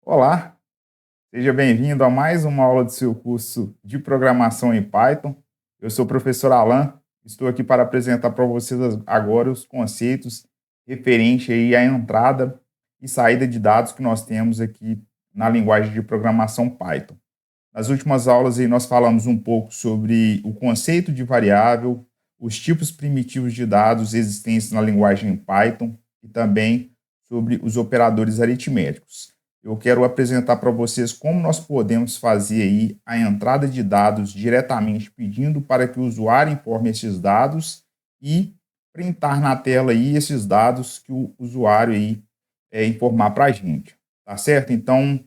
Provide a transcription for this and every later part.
Olá, seja bem-vindo a mais uma aula do seu curso de programação em Python. Eu sou o professor Alan, estou aqui para apresentar para vocês agora os conceitos referentes aí à entrada e saída de dados que nós temos aqui na linguagem de programação Python. Nas últimas aulas aí nós falamos um pouco sobre o conceito de variável, os tipos primitivos de dados existentes na linguagem Python e também sobre os operadores aritméticos. Eu quero apresentar para vocês como nós podemos fazer aí a entrada de dados diretamente pedindo para que o usuário informe esses dados e printar na tela aí esses dados que o usuário aí informar para a gente, tá certo? Então,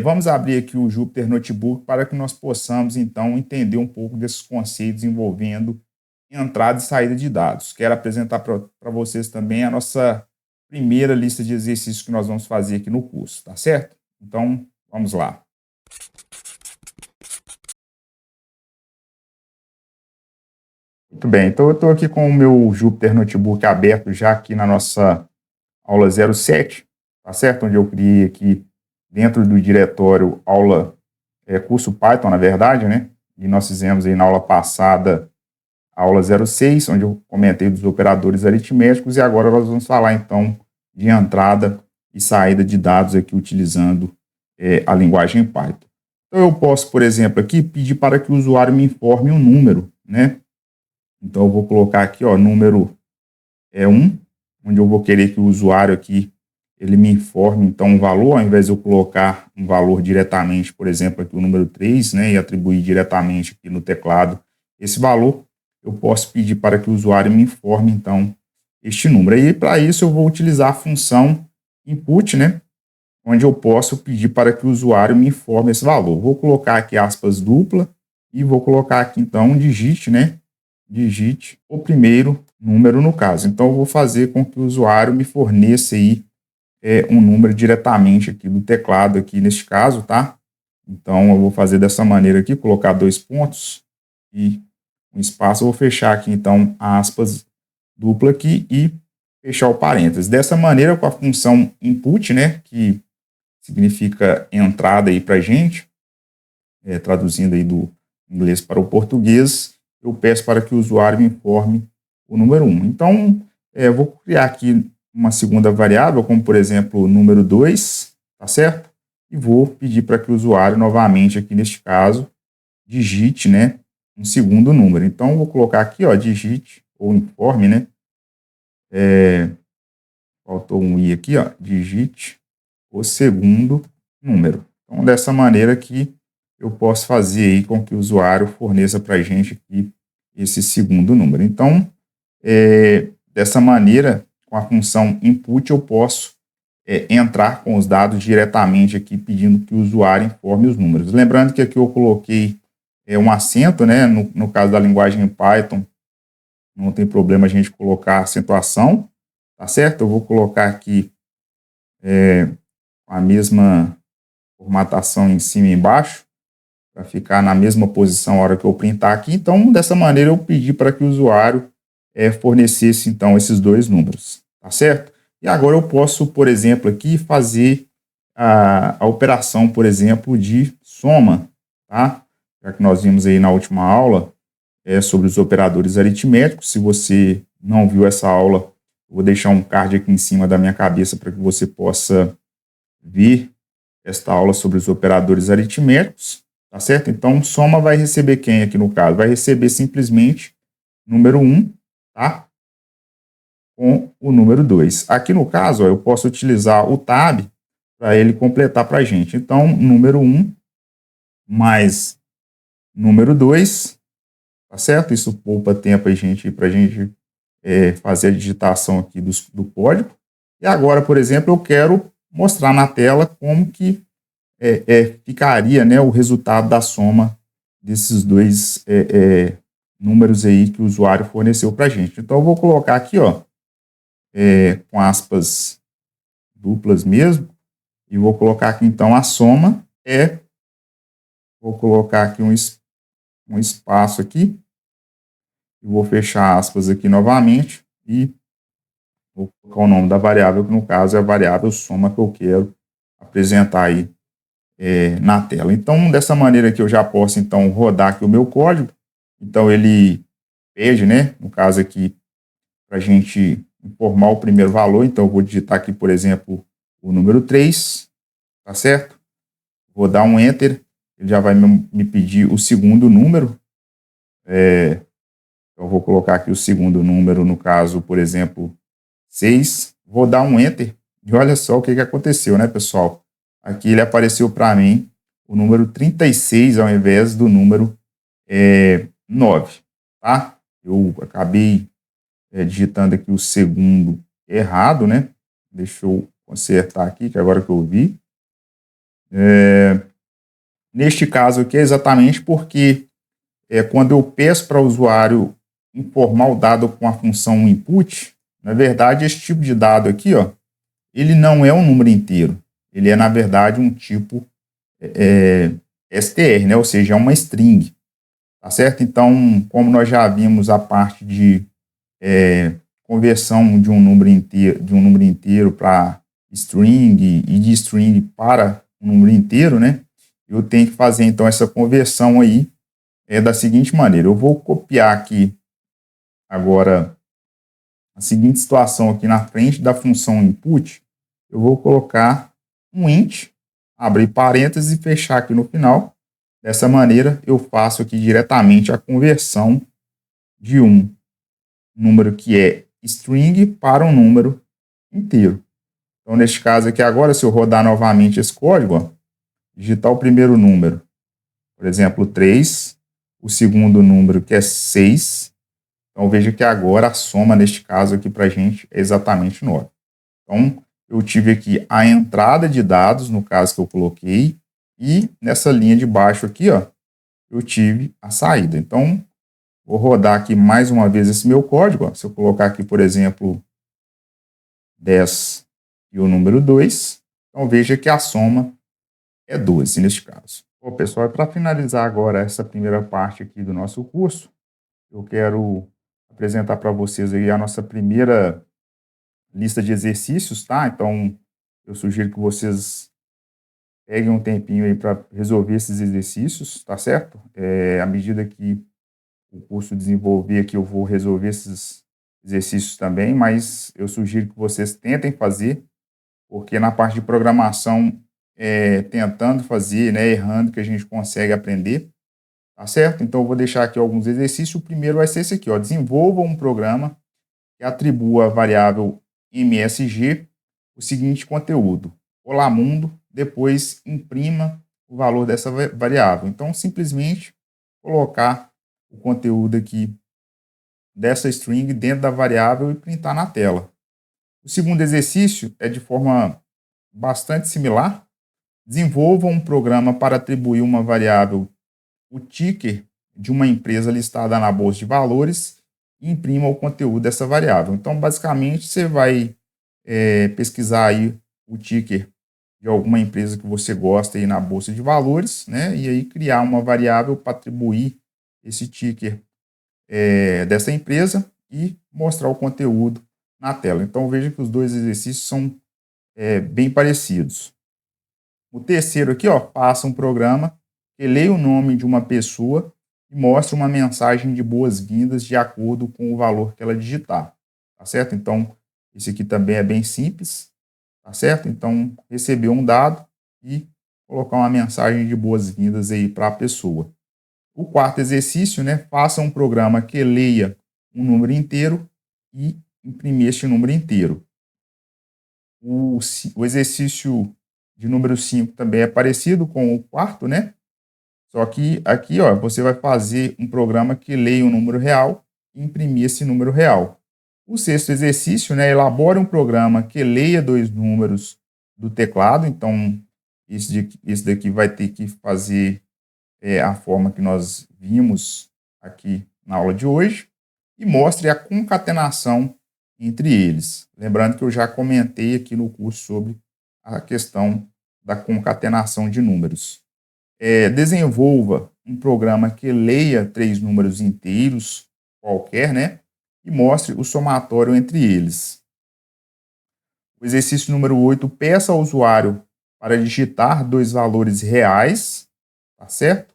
vamos abrir aqui o Jupyter Notebook para que nós possamos, então, entender um pouco desses conceitos envolvendo entrada e saída de dados. Quero apresentar para vocês também a nossa primeira lista de exercícios que nós vamos fazer aqui no curso, tá certo? Então, vamos lá. Muito bem, então eu estou aqui com o meu Jupyter Notebook aberto já aqui na nossa aula 07, tá certo? Onde eu criei aqui dentro do diretório aula, curso Python, na verdade, né? E nós fizemos aí na aula passada a aula 06, onde eu comentei dos operadores aritméticos, e agora nós vamos falar, então, de entrada e saída de dados aqui utilizando a linguagem Python. Então, eu posso, por exemplo, aqui pedir para que o usuário me informe um número, né? Então, eu vou colocar aqui, ó, número 1, onde eu vou querer que o usuário aqui, ele me informe, então, um valor, ao invés de eu colocar um valor diretamente, por exemplo, aqui o número 3, né, e atribuir diretamente aqui no teclado esse valor, eu posso pedir para que o usuário me informe, então, este número. E para isso eu vou utilizar a função input, né, onde eu posso pedir para que o usuário me informe esse valor. Vou colocar aqui aspas dupla e vou colocar aqui, então, digite, né, digite o primeiro número no caso. Então, eu vou fazer com que o usuário me forneça aí um número diretamente aqui do teclado, aqui neste caso, tá? Então, eu vou fazer dessa maneira aqui, colocar 2 pontos e um espaço. Eu vou fechar aqui, então, a aspas dupla aqui e fechar o parênteses. Dessa maneira, com a função input, né, que significa entrada aí para a gente, traduzindo aí do inglês para o português, eu peço para que o usuário me informe o número 1. Então, eu vou criar aqui uma segunda variável, como, por exemplo, o número 2, tá certo? E vou pedir para que o usuário, novamente, aqui neste caso, digite, né, um segundo número. Então, eu vou colocar aqui, ó, digite, ou informe, né? Faltou um i aqui, ó, digite o segundo número. Então, dessa maneira que eu posso fazer aí com que o usuário forneça para a gente aqui esse segundo número. Então, dessa maneira, com a função input, eu posso entrar com os dados diretamente aqui, pedindo que o usuário informe os números. Lembrando que aqui eu coloquei um acento, né? No caso da linguagem Python, não tem problema a gente colocar acentuação, tá certo? Eu vou colocar aqui a mesma formatação em cima e embaixo, para ficar na mesma posição na hora que eu printar aqui. Então, dessa maneira, eu pedi para que o usuário fornecesse, então, esses dois números, tá certo? E agora eu posso, por exemplo, aqui fazer a operação, por exemplo, de soma, tá? Já que nós vimos aí na última aula sobre os operadores aritméticos. Se você não viu essa aula, eu vou deixar um card aqui em cima da minha cabeça para que você possa ver esta aula sobre os operadores aritméticos, tá certo? Então, soma vai receber quem aqui no caso? Vai receber simplesmente número 1, tá? Com o número 2. Aqui no caso, ó, eu posso utilizar o tab para ele completar para a gente. Então, número 1 mais número 2, tá certo? Isso poupa tempo para a gente fazer a digitação aqui do código. E agora, por exemplo, eu quero mostrar na tela como que ficaria, né, o resultado da soma desses dois números aí que o usuário forneceu para a gente. Então, eu vou colocar aqui, ó, com aspas duplas mesmo, e vou colocar aqui, então, a soma vou colocar aqui um espaço aqui, e vou fechar aspas aqui novamente, e vou colocar o nome da variável, que no caso é a variável soma que eu quero apresentar aí na tela. Então, dessa maneira aqui eu já posso, então, rodar aqui o meu código. Então, ele pede, né, no caso aqui, para a gente informar o primeiro valor. Então, eu vou digitar aqui, por exemplo, o número 3, tá certo? Vou dar um Enter, ele já vai me pedir o segundo número. Eu vou colocar aqui o segundo número, no caso, por exemplo, 6. Vou dar um Enter e olha só o que aconteceu, né, pessoal? Aqui ele apareceu para mim o número 36 ao invés do número 9, tá? Eu acabei digitando aqui o segundo errado, né? Deixa eu consertar aqui, que agora que eu vi. Neste caso aqui é exatamente porque quando eu peço para o usuário informar o dado com a função input, na verdade, esse tipo de dado aqui, ó, ele não é um número inteiro. Ele é, na verdade, um tipo str, né? Ou seja, é uma string. Tá certo? Então, como nós já vimos a parte de conversão de um número inteiro para string e de string para um número inteiro, né? Eu tenho que fazer, então, essa conversão aí da seguinte maneira. Eu vou copiar aqui agora a seguinte situação aqui na frente da função input. Eu vou colocar um int, abrir parênteses e fechar aqui no final. Dessa maneira, eu faço aqui diretamente a conversão de um número que é string para um número inteiro. Então, neste caso aqui agora, se eu rodar novamente esse código, ó, digitar o primeiro número, por exemplo, 3, o segundo número que é 6, então veja que agora a soma neste caso aqui para a gente é exatamente 9. Então, eu tive aqui a entrada de dados, no caso que eu coloquei, e nessa linha de baixo aqui, ó, eu tive a saída. Então, vou rodar aqui mais uma vez esse meu código. Ó. Se eu colocar aqui, por exemplo, 10 e o número 2, então veja que a soma é 12 neste caso. Bom, pessoal, para finalizar agora essa primeira parte aqui do nosso curso, eu quero apresentar para vocês aí a nossa primeira lista de exercícios, tá? Então, eu sugiro que vocês peguem um tempinho aí para resolver esses exercícios, tá certo? À medida que o curso desenvolver aqui, eu vou resolver esses exercícios também, mas eu sugiro que vocês tentem fazer, porque na parte de programação, tentando fazer, né, errando, que a gente consegue aprender, tá certo? Então, eu vou deixar aqui alguns exercícios. O primeiro vai ser esse aqui, ó. Desenvolva um programa que atribua a variável MSG o seguinte conteúdo: Olá Mundo, depois imprima o valor dessa variável. Então, simplesmente colocar o conteúdo aqui dessa string dentro da variável e printar na tela. O segundo exercício é de forma bastante similar. Desenvolva um programa para atribuir uma variável, o ticker de uma empresa listada na bolsa de valores, e imprima o conteúdo dessa variável. Então, basicamente, você vai pesquisar aí o ticker de alguma empresa que você gosta aí na bolsa de valores, né? E aí criar uma variável para atribuir esse ticker dessa empresa e mostrar o conteúdo na tela. Então, veja que os dois exercícios são bem parecidos. O terceiro aqui, ó, faça um programa que leia o nome de uma pessoa e mostre uma mensagem de boas-vindas de acordo com o valor que ela digitar, tá certo? Então, esse aqui também é bem simples, tá certo? Então, receber um dado e colocar uma mensagem de boas-vindas aí para a pessoa. O quarto exercício, né, faça um programa que leia um número inteiro e imprimir este número inteiro. O exercício de número 5 também é parecido com o quarto, né? Só que aqui, ó, você vai fazer um programa que leia um número real e imprimir esse número real. O sexto exercício, né, elabore um programa que leia dois números do teclado. Então, esse daqui vai ter que fazer a forma que nós vimos aqui na aula de hoje e mostre a concatenação entre eles. Lembrando que eu já comentei aqui no curso sobre a questão da concatenação de números. Desenvolva um programa que leia 3 números inteiros, qualquer, né? E mostre o somatório entre eles. O exercício número 8, peça ao usuário para digitar dois valores reais, tá certo?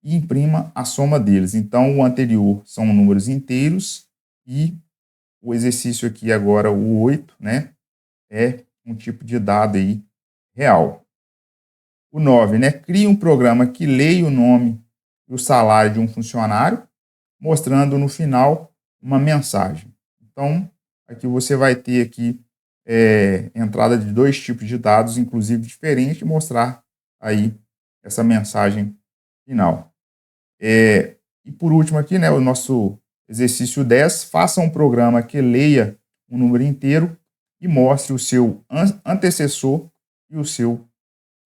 E imprima a soma deles. Então, o anterior são números inteiros e o exercício aqui agora, o 8, né, é um tipo de dado aí real. O 9, né, cria um programa que leia o nome e o salário de um funcionário, mostrando no final uma mensagem. Então, aqui você vai ter aqui entrada de dois tipos de dados, inclusive diferentes, e mostrar aí essa mensagem final. E por último aqui, né, o nosso exercício 10, faça um programa que leia um número inteiro e mostre o seu antecessor e o seu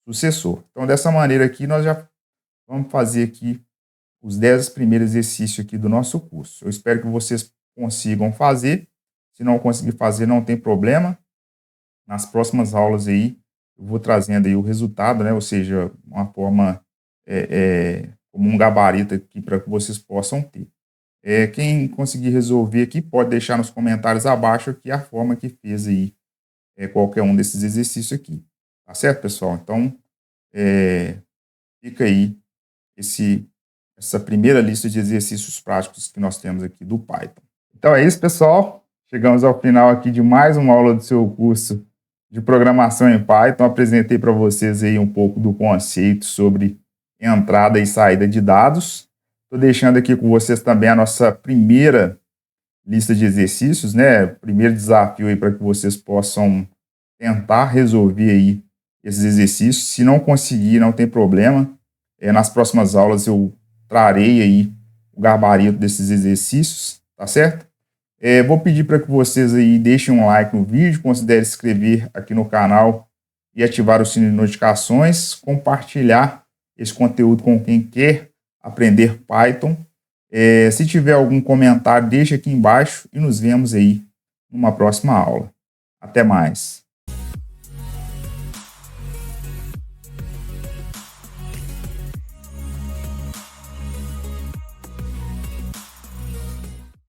sucessor. Então, dessa maneira aqui, nós já vamos fazer aqui os 10 primeiros exercícios aqui do nosso curso. Eu espero que vocês consigam fazer. Se não conseguir fazer, não tem problema. Nas próximas aulas aí, eu vou trazendo aí o resultado, né? Ou seja, uma forma como um gabarito aqui para que vocês possam ter. Quem conseguir resolver aqui pode deixar nos comentários abaixo aqui a forma que fez aí qualquer um desses exercícios aqui. Tá certo, pessoal? Então, fica aí essa primeira lista de exercícios práticos que nós temos aqui do Python. Então é isso, pessoal. Chegamos ao final aqui de mais uma aula do seu curso de programação em Python. Apresentei para vocês aí um pouco do conceito sobre entrada e saída de dados. Estou deixando aqui com vocês também a nossa primeira lista de exercícios, né? Primeiro desafio aí para que vocês possam tentar resolver aí esses exercícios. Se não conseguir, não tem problema. Nas próximas aulas eu trarei aí o gabarito desses exercícios, tá certo? Vou pedir para que vocês aí deixem um like no vídeo, considere se inscrever aqui no canal e ativar o sino de notificações, compartilhar esse conteúdo com quem quer aprender Python. Se tiver algum comentário, deixa aqui embaixo e nos vemos aí numa próxima aula. Até mais!